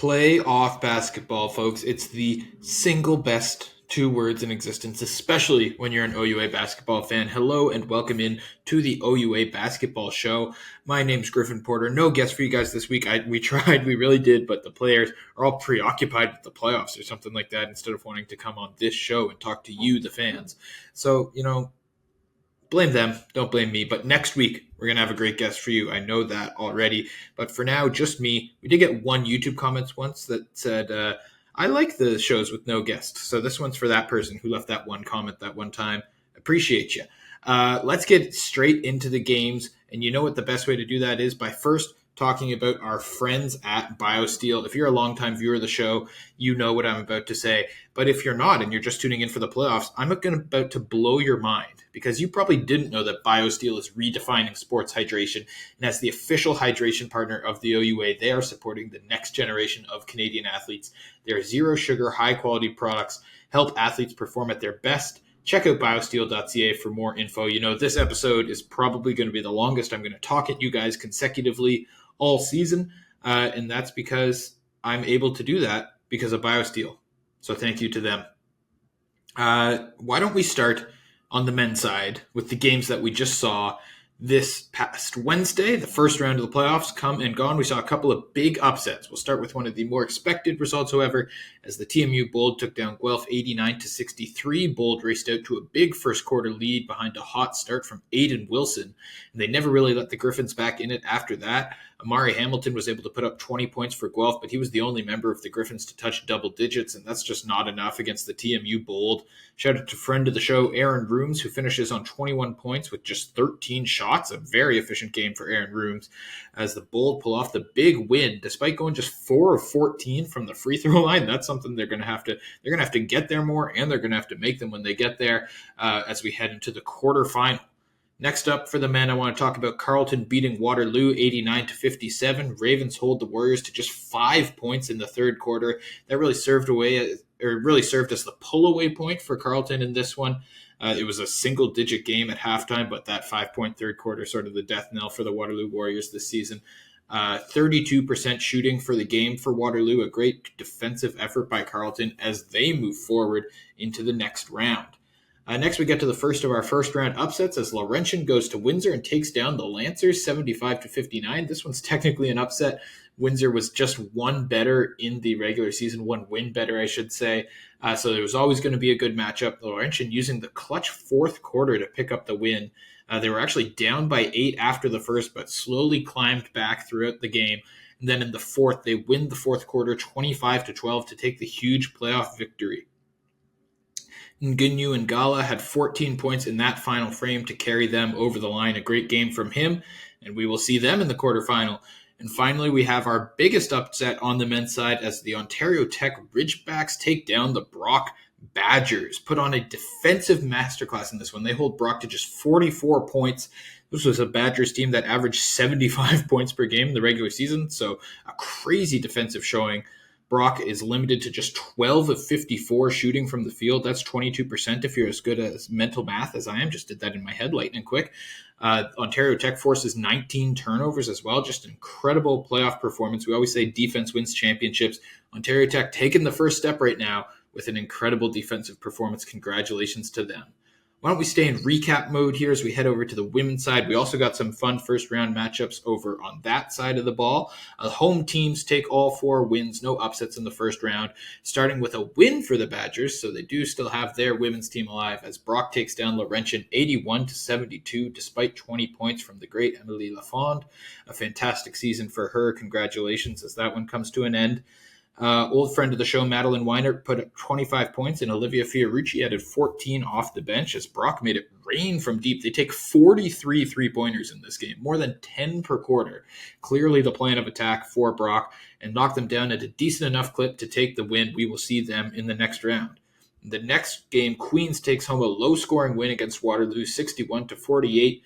Playoff basketball, folks. It's the single best two words in existence, especially when you're an OUA basketball fan. Hello and welcome in to the OUA Basketball Show. My name's Griffin Porter. No guest for you guys this week. We tried, we really did, but the players are all preoccupied with the playoffs or something like that instead of wanting to come on this show and talk to you, the fans. So, blame them, don't blame me. But next week, we're going to have a great guest for you. I know that already. But for now, just me. We did get one YouTube comment once that said, I like the shows with no guests. So this one's for that person who left that one comment that one time. Appreciate you. Let's get straight into the games. And you know what the best way to do that is? By first talking about our friends at BioSteel. If you're a longtime viewer of the show, you know what I'm about to say. But if you're not and you're just tuning in for the playoffs, I'm about to blow your mind because you probably didn't know that BioSteel is redefining sports hydration. And as the official hydration partner of the OUA, they are supporting the next generation of Canadian athletes. Their zero sugar, high quality products help athletes perform at their best. Check out biosteel.ca for more info. This episode is probably going to be the longest I'm going to talk at you guys consecutively all season, and that's because I'm able to do that because of BioSteel. So thank you to them. Why don't we start on the men's side with the games that we just saw this past Wednesday, the first round of the playoffs come and gone. We saw a couple of big upsets. We'll start with one of the more expected results, however, as the TMU Bold took down Guelph 89-63. Bold raced out to a big first quarter lead behind a hot start from Aiden Wilson, and they never really let the Griffins back in it after that. Amari Hamilton was able to put up 20 points for Guelph, but he was the only member of the Griffins to touch double digits, and that's just not enough against the TMU Bold. Shout out to friend of the show, Aaron Rooms, who finishes on 21 points with just 13 shots. A very efficient game for Aaron Rooms as the Bold pull off the big win, despite going just 4 of 14 from the free throw line. That's something they're going to have to get there more, and they're going to have to make them when they get there as we head into the quarterfinal. Next up for the men, I want to talk about Carleton beating Waterloo 89-57. Ravens hold the Warriors to just 5 points in the third quarter. That really served as the pull-away point for Carleton in this one. It was a single-digit game at halftime, but that 5-point third quarter sort of the death knell for the Waterloo Warriors this season. 32% shooting for the game for Waterloo, a great defensive effort by Carleton as they move forward into the next round. Next, we get to the first of our first-round upsets as Laurentian goes to Windsor and takes down the Lancers 75-59. This one's technically an upset. Windsor was just one better in the regular season, one win better, I should say. So there was always going to be a good matchup. Laurentian using the clutch fourth quarter to pick up the win. They were actually down by 8 after the first, but slowly climbed back throughout the game. And then in the fourth, they win the fourth quarter 25-12 to take the huge playoff victory. Ngunyu and Gala had 14 points in that final frame to carry them over the line. A great game from him, and we will see them in the quarterfinal. And finally, we have our biggest upset on the men's side as the Ontario Tech Ridgebacks take down the Brock Badgers. Put on a defensive masterclass in this one. They hold Brock to just 44 points. This was a Badgers team that averaged 75 points per game in the regular season, so a crazy defensive showing. Brock is limited to just 12 of 54 shooting from the field. That's 22% if you're as good as mental math as I am. Just did that in my head lightning quick. Ontario Tech forces 19 turnovers as well. Just incredible playoff performance. We always say defense wins championships. Ontario Tech taking the first step right now with an incredible defensive performance. Congratulations to them. Why don't we stay in recap mode here as we head over to the women's side? We also got some fun first-round matchups over on that side of the ball. Home teams take all 4 wins, no upsets in the first round, starting with a win for the Badgers, so they do still have their women's team alive as Brock takes down Laurentian 81-72 despite 20 points from the great Emily Lafond. A fantastic season for her. Congratulations as that one comes to an end. Old friend of the show, Madeline Weinert, put up 25 points, and Olivia Fiorucci added 14 off the bench as Brock made it rain from deep. They take 43 three-pointers in this game, more than 10 per quarter. Clearly the plan of attack for Brock, and knock them down at a decent enough clip to take the win. We will see them in the next round. In the next game, Queens takes home a low-scoring win against Waterloo, 61-48.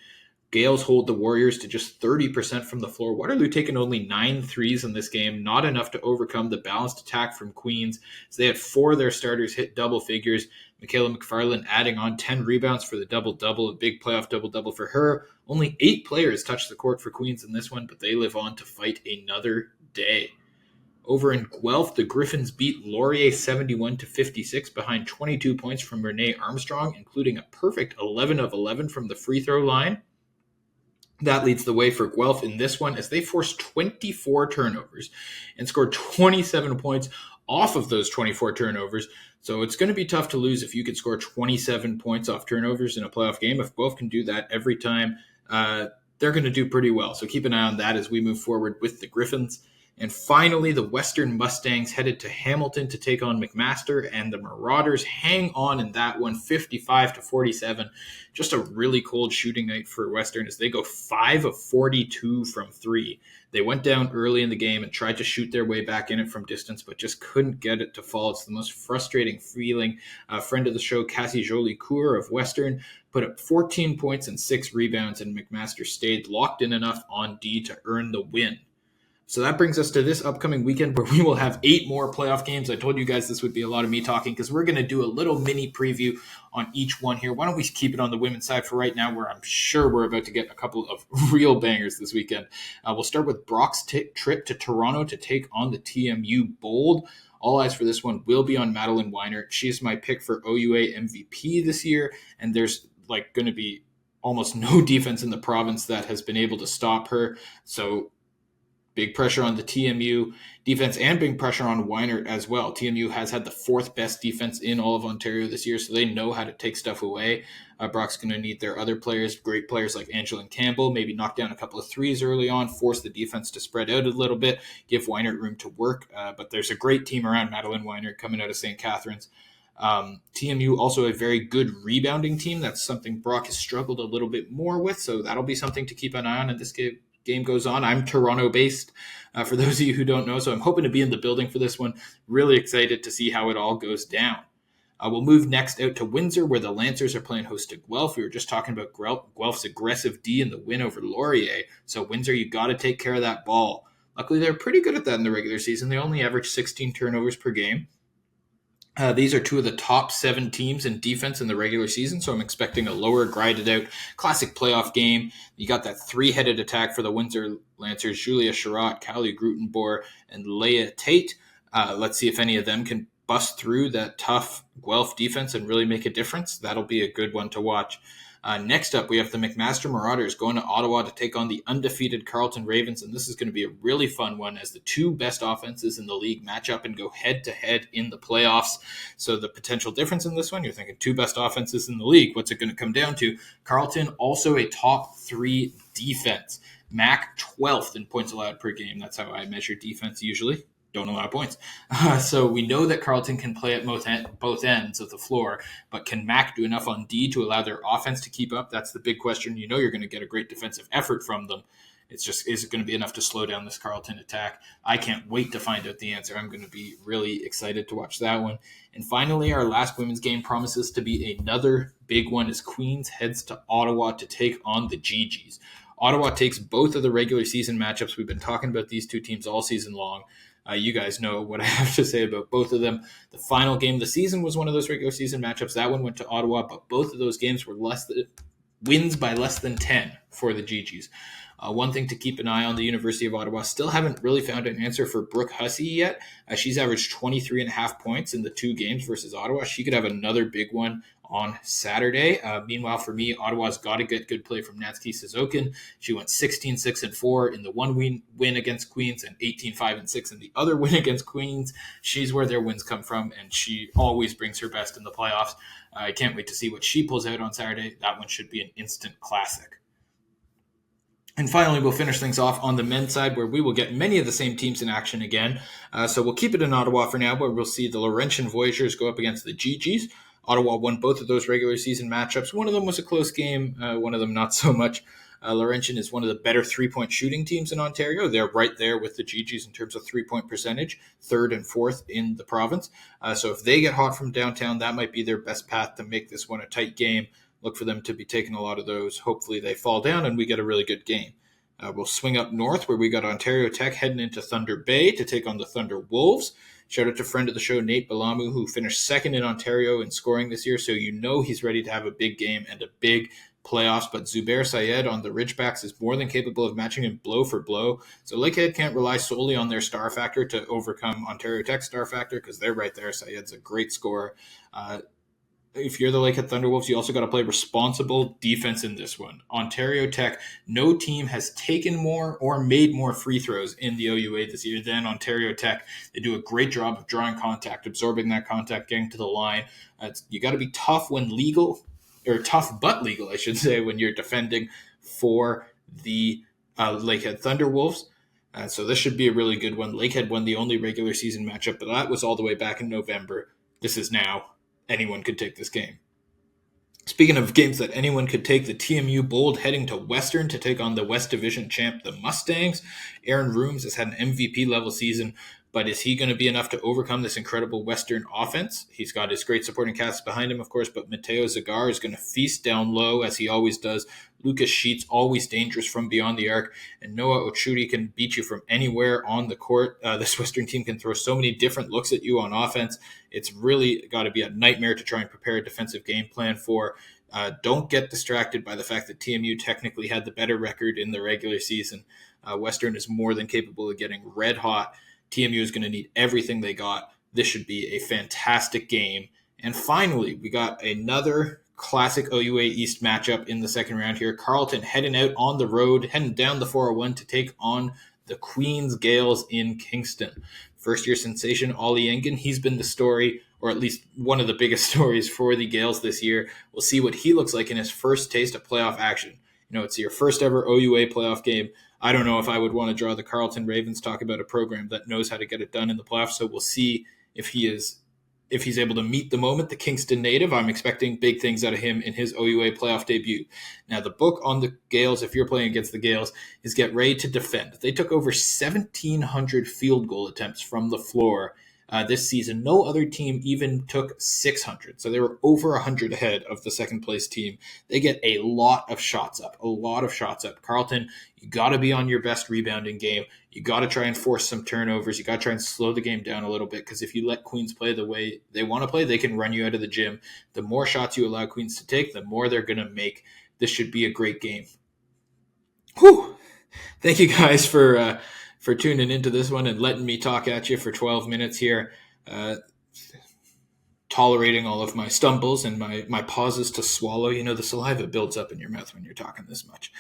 Gales hold the Warriors to just 30% from the floor. Waterloo taking only 9 threes in this game, not enough to overcome the balanced attack from Queens. So they had 4 of their starters hit double figures. Michaela McFarland adding on 10 rebounds for the double-double, a big playoff double-double for her. Only 8 players touched the court for Queens in this one, but they live on to fight another day. Over in Guelph, the Griffins beat Laurier 71-56 behind 22 points from Renee Armstrong, including a perfect 11 of 11 from the free throw line. That leads the way for Guelph in this one as they forced 24 turnovers and scored 27 points off of those 24 turnovers. So it's going to be tough to lose if you could score 27 points off turnovers in a playoff game. If Guelph can do that every time, they're going to do pretty well. So keep an eye on that as we move forward with the Griffins. And finally, the Western Mustangs headed to Hamilton to take on McMaster, and the Marauders hang on in that one, 55-47. Just a really cold shooting night for Western as they go 5 of 42 from three. They went down early in the game and tried to shoot their way back in it from distance, but just couldn't get it to fall. It's the most frustrating feeling. A friend of the show, Cassie Jolie-Coeur of Western, put up 14 points and 6 rebounds, and McMaster stayed locked in enough on D to earn the win. So that brings us to this upcoming weekend where we will have 8 more playoff games. I told you guys this would be a lot of me talking because we're going to do a little mini preview on each one here. Why don't we keep it on the women's side for right now, where I'm sure we're about to get a couple of real bangers this weekend. We'll start with Brock's trip to Toronto to take on the TMU Bold. All eyes for this one will be on Madeline Weiner. She's my pick for OUA MVP this year, and there's going to be almost no defense in the province that has been able to stop her. So big pressure on the TMU defense and big pressure on Weiner as well. TMU has had the 4th best defense in all of Ontario this year, so they know how to take stuff away. Brock's going to need their other players, great players like Angeline Campbell, maybe knock down a couple of threes early on, force the defense to spread out a little bit, give Weiner room to work. But there's a great team around Madeline Weiner coming out of St. Catharines. TMU also a very good rebounding team. That's something Brock has struggled a little bit more with, so that'll be something to keep an eye on in this game goes on. I'm Toronto based, for those of you who don't know, so I'm hoping to be in the building for this one. Really excited to see how it all goes down. We'll move next out to Windsor, where the Lancers are playing host to Guelph. We were just talking about Guelph's aggressive D in the win over Laurier. So Windsor, you got to take care of that ball. Luckily, they're pretty good at that in the regular season. They only average 16 turnovers per game. These are 2 of the top 7 teams in defense in the regular season, so I'm expecting a lower, grinded-out, classic playoff game. You got that 3-headed attack for the Windsor Lancers, Julia Sherratt, Callie Grutenboer, and Leia Tate. Let's see if any of them can bust through that tough Guelph defense and really make a difference. That'll be a good one to watch. Next up, we have the McMaster Marauders going to Ottawa to take on the undefeated Carleton Ravens, and this is going to be a really fun one as the 2 best offenses in the league match up and go head-to-head in the playoffs. So the potential difference in this one, you're thinking 2 best offenses in the league. What's it going to come down to? Carleton, also a top 3 defense. MAC 12th in points allowed per game. That's how I measure defense usually. Don't allow points. So we know that Carleton can play at both ends of the floor, but can MAC do enough on D to allow their offense to keep up? That's the big question. You know you're going to get a great defensive effort from them. It's just, is it going to be enough to slow down this Carleton attack? I can't wait to find out the answer. I'm going to be really excited to watch that one. And finally, our last women's game promises to be another big one as Queens heads to Ottawa to take on the GGs. Ottawa takes both of the regular season matchups. We've been talking about these 2 teams all season long. You guys know what I have to say about both of them. The final game of the season was one of those regular season matchups. That one went to Ottawa, but both of those games were wins by less than 10 for the GGs. One thing to keep an eye on, the University of Ottawa still haven't really found an answer for Brooke Hussey yet. She's averaged 23.5 points in the 2 games versus Ottawa. She could have another big one on Saturday. Meanwhile, for me, Ottawa's got to get good play from Natsuki Suzuki. She went 16-6-4 in the one win against Queens and 18-5-6 in the other win against Queens. She's where their wins come from, and she always brings her best in the playoffs. I can't wait to see what she pulls out on Saturday. That one should be an instant classic. And finally, we'll finish things off on the men's side, where we will get many of the same teams in action again. So we'll keep it in Ottawa for now, where we'll see the Laurentian Voyageurs go up against the GGs. Ottawa won both of those regular season matchups. One of them was a close game, one of them not so much. Laurentian is one of the better 3-point shooting teams in Ontario. They're right there with the GGs in terms of 3-point percentage, 3rd and 4th in the province. So if they get hot from downtown, that might be their best path to make this one a tight game. Look for them to be taking a lot of those. Hopefully they fall down and we get a really good game. We'll swing up north where we got Ontario Tech heading into Thunder Bay to take on the Thunder Wolves. Shout out to friend of the show, Nate Balamu, who finished 2nd in Ontario in scoring this year. So you know he's ready to have a big game and a big playoffs, but Zubair Syed on the Ridgebacks is more than capable of matching him blow for blow. So Lakehead can't rely solely on their star factor to overcome Ontario Tech's star factor because they're right there. Syed's a great scorer. If you're the Lakehead Thunderwolves, you also got to play responsible defense in this one. Ontario Tech, no team has taken more or made more free throws in the OUA this year than Ontario Tech. They do a great job of drawing contact, absorbing that contact, getting to the line. You got to be tough when legal, or tough but legal, I should say, when you're defending for the Lakehead Thunderwolves. So this should be a really good one. Lakehead won the only regular season matchup, but that was all the way back in November. This is now. Anyone could take this game. Speaking of games that anyone could take, the TMU Bold heading to Western to take on the West Division champ, the Mustangs. Aaron Rooms has had an MVP level season, but is he going to be enough to overcome this incredible Western offense? He's got his great supporting cast behind him, of course, but Mateo Zagar is going to feast down low as he always does. Lucas Sheets, always dangerous from beyond the arc, and Noah Ochudi can beat you from anywhere on the court. This Western team can throw so many different looks at you on offense. It's really got to be a nightmare to try and prepare a defensive game plan for. Don't get distracted by the fact that TMU technically had the better record in the regular season. Western is more than capable of getting red hot. TMU is going to need everything they got. This should be a fantastic game. And finally, we got another classic OUA East matchup in the second round here. Carleton heading out on the road, heading down the 401 to take on the Queens Gales in Kingston. First-year sensation, Ollie Engen, he's been the story, or at least one of the biggest stories for the Gales this year. We'll see what he looks like in his first taste of playoff action. You know, it's your first ever OUA playoff game. I don't know if I would want to draw the Carleton Ravens, talk about a program that knows how to get it done in the playoffs. So we'll see if he's able to meet the moment. The Kingston native, I'm expecting big things out of him in his OUA playoff debut. Now, the book on the Gales, if you're playing against the Gales, is get ready to defend. They took over 1,700 field goal attempts from the floor this season. No other team even took 600. So they were over 100 ahead of the second place team. They get a lot of shots up. Carleton, you got to be on your best rebounding game. You got to try and force some turnovers. You got to try and slow the game down a little bit, because if you let Queens play the way they want to play, they can run you out of the gym. The more shots you allow Queens to take, the more they're going to make. This should be a great game. Whew. Thank you guys for tuning into this one and letting me talk at you for 12 minutes here, tolerating all of my stumbles and my pauses to swallow. You know, the saliva builds up in your mouth when you're talking this much.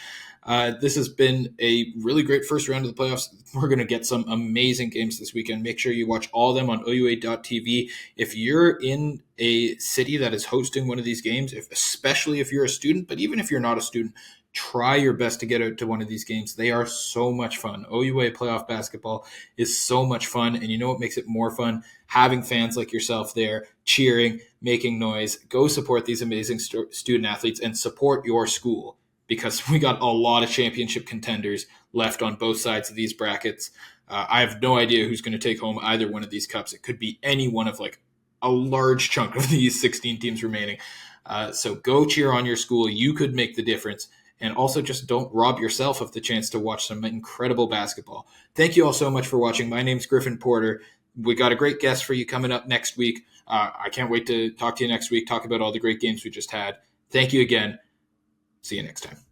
This has been a really great first round of the playoffs. We're going to get some amazing games this weekend. Make sure you watch all of them on OUA.tv. If you're in a city that is hosting one of these games, especially if you're a student, but even if you're not a student, try your best to get out to one of these games. They are so much fun. OUA playoff basketball is so much fun. And you know what makes it more fun? Having fans like yourself there, cheering, making noise. Go support these amazing student athletes and support your school, because we got a lot of championship contenders left on both sides of these brackets. I have no idea who's going to take home either one of these cups. It could be any one of like a large chunk of these 16 teams remaining. So go cheer on your school. You could make the difference. And also just don't rob yourself of the chance to watch some incredible basketball. Thank you all so much for watching. My name's Griffin Porter. We got a great guest for you coming up next week. I can't wait to talk to you next week, talk about all the great games we just had. Thank you again. See you next time.